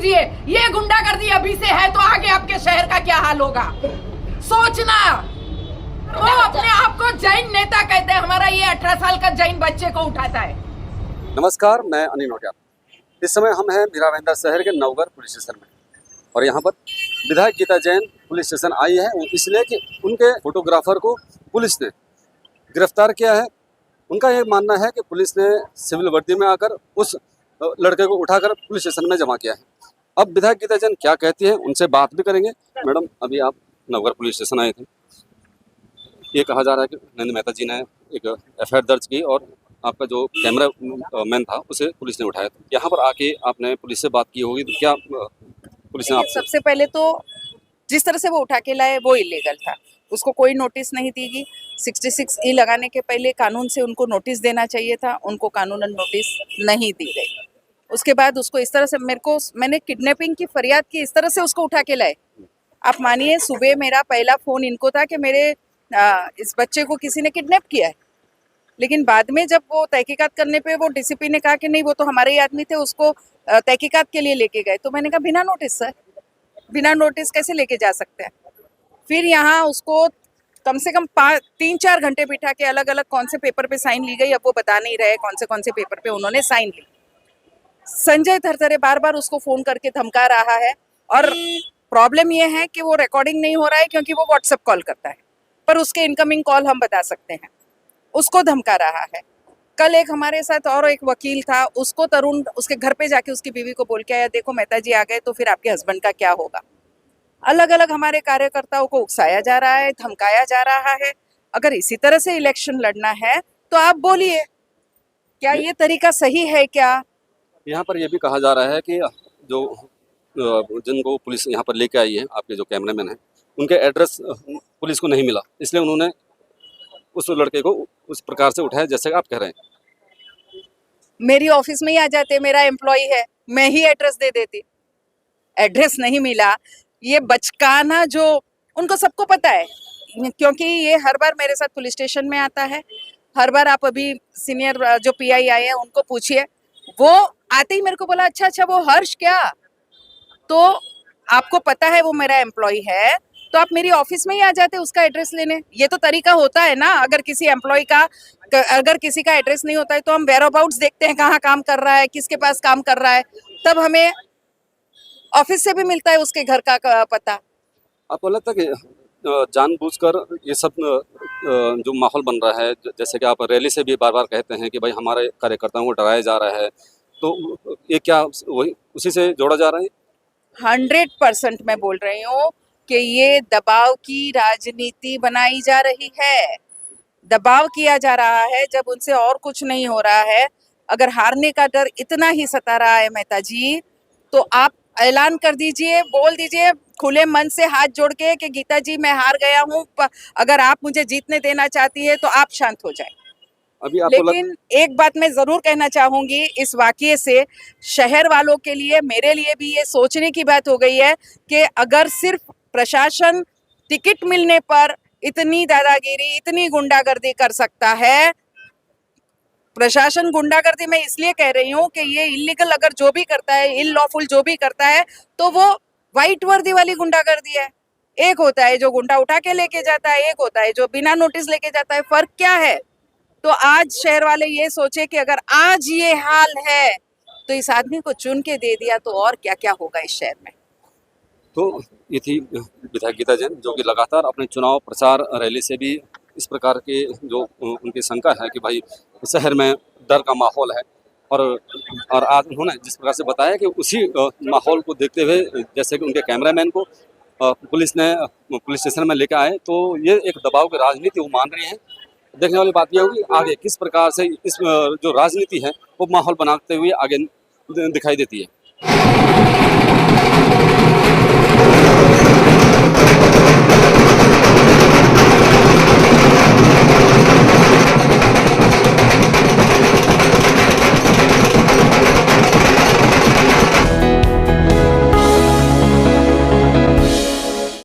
लीजिए। ये गुंडागर्दी अभी से है तो आगे आपके शहर का क्या हाल होगा, सोचना। वो अपने आप को जैन नेता कहते हैं, हमारा ये 18 साल का जैन बच्चे को उठाता है। नमस्कार, मैं अनिल नोटियाल। इस समय हम हैं मीराभाईंदर शहर के नवगढ़ पुलिस स्टेशन में और यहाँ पर विधायक गीता जैन पुलिस स्टेशन आई है इसलिए कि उनके फोटोग्राफर को पुलिस ने गिरफ्तार किया है। उनका ये मानना है कि पुलिस ने सिविल वर्दी में आकर उस लड़के को उठाकर पुलिस स्टेशन में जमा किया है। अब विधायक गीता जैन क्या कहती है उनसे बात भी करेंगे। मैडम, अभी आप नवगढ़ पुलिस स्टेशन आए थे, ये कहा जा रहा है कि नरेंद्र मेहता जी ने एक एफआईआर दर्ज की और आपका जो कैमरा मैन था उसे पुलिस ने उठाया। यहाँ पर आके आपने पुलिस से बात की होगी, तो क्या पुलिस ने आपसे? सबसे पहले तो जिस तरह से वो उठा के लाए वो इलीगल था, उसको कोई नोटिस नहीं दी गई। 66E लगाने के पहले कानून से उनको नोटिस देना चाहिए था, उनको कानूनन नोटिस नहीं दी गई। उसके बाद उसको इस तरह से मैंने किडनैपिंग की फरियाद की, इस तरह से उसको उठा के लाए। आप मानिए, सुबह मेरा पहला फोन इनको था कि मेरे इस बच्चे को किसी ने किडनैप किया है, लेकिन बाद में जब वो तहकीकात करने पे वो डीसीपी ने कहा कि नहीं वो तो हमारे ही आदमी थे, उसको तहकीकात के लिए लेके गए। तो मैंने कहा बिना नोटिस सर, बिना नोटिस कैसे लेके जा सकते हैं। फिर यहाँ उसको कम से कम 3-4 घंटे बिठा के अलग अलग कौन से पेपर पे साइन ली गई, अब वो बता नहीं रहे कौन से पेपर पे उन्होंने साइन ली। संजय थरथरे बार बार उसको फोन करके धमका रहा है और प्रॉब्लम ये है कि वो रिकॉर्डिंग नहीं हो रहा है क्योंकि वो व्हाट्सएप कॉल करता है, पर उसके इनकमिंग कॉल हम बता सकते हैं। उसको धमका रहा है। कल एक हमारे साथ और एक वकील था, उसको तरुण उसके घर पे जाके उसकी बीवी को बोल के आया, देखो मेहता जी आ गए तो फिर आपके हस्बैंड का क्या होगा। अलग अलग हमारे कार्यकर्ताओं को उकसाया जा रहा है, धमकाया जा रहा है। अगर इसी तरह से इलेक्शन लड़ना है तो आप बोलिए, क्या ये तरीका सही है क्या? यहाँ पर यह भी कहा जा रहा है कि जो जिनको पुलिस यहाँ पर लेके आई है, आपके जो कैमरामैन हैं, उनके एड्रेस पुलिस को नहीं मिला, इसलिए उन्होंने उस लड़के को उस प्रकार से उठाया जैसे आप कह रहे हैं। मेरी ऑफिस में ही आ जाते, मेरा एम्प्लॉय है, मैं ही एड्रेस दे देती। एड्रेस नहीं मिला, ये बचकाना जो उनको सबको पता है, क्योंकि ये हर बार मेरे साथ पुलिस स्टेशन में आता है। हर बार आप अभी सीनियर जो पीआई आए हैं उनको पूछिए, वो आते ही मेरे को बोला अच्छा वो हर्ष क्या, तो आपको पता है वो मेरा एम्प्लॉय है तो आप मेरी ऑफिस में ही आ जाते उसका एड्रेस लेने। ये तो तरीका होता है ना। अगर किसी एम्प्लॉय का अगर किसी का एड्रेस नहीं होता है तो हम वेयरअबाउट्स देखते हैं, कहाँ काम कर रहा है, किसके पास काम कर रहा है, तब हमें ऑफिस से भी मिलता है उसके घर का पता। आपको लगता है कि जानबूझकर ये सब जो माहौल बन रहा है, जैसे कि आप रैली से भी बार बार कहते हैं कि भाई हमारे कार्यकर्ताओं को डराया जा रहा है, तो ये क्या वही उसी से जोड़ा जा रहा है? 100% मैं बोल रही हूँ कि ये दबाव की राजनीति बनाई जा रही है, दबाव किया जा रहा है जब उनसे और कुछ नहीं हो रहा है। अगर हारने का डर इतना ही सता रहा है मेहता जी, तो आप ऐलान कर दीजिए, बोल दीजिए खुले मन से हाथ जोड़ के कि गीता जी मैं हार गया हूँ, अगर आप मुझे जीतने देना चाहती है तो आप शांत हो जाए। अभी आपको लेकिन एक बात मैं जरूर कहना चाहूंगी, इस वाकये से शहर वालों के लिए, मेरे लिए भी ये सोचने की बात हो गई है कि अगर सिर्फ प्रशासन टिकट मिलने पर इतनी दादागिरी, इतनी गुंडागर्दी कर सकता है। प्रशासन गुंडागर्दी मैं इसलिए कह रही हूँ कि ये इलीगल अगर जो भी करता है, इललॉफुल जो भी करता है, तो वो व्हाइट वर्दी वाली गुंडागर्दी है। एक होता है जो गुंडा उठा के लेके जाता है, एक होता है जो बिना नोटिस लेके जाता है। फर्क क्या है? तो आज शहर वाले ये सोचे कि अगर आज ये हाल है तो इस आदमी को चुन के दे दिया तो और क्या क्या होगा इस शहर में। तो ये थी विधायक गीता जैन, जो कि लगातार अपने चुनाव प्रचार रैली से भी इस प्रकार के जो उनकी शंका है कि भाई शहर में डर का माहौल है, और आज उन्होंने जिस प्रकार से बताया कि उसी माहौल को देखते हुए जैसे कि उनके कैमरामैन को पुलिस स्टेशन में लेकर आए, तो ये एक दबाव की राजनीति वो मान रही है। देखने वाली बात यह होगी आगे किस प्रकार से इस जो राजनीति है वो माहौल बनाते हुए आगे दिखाई देती है।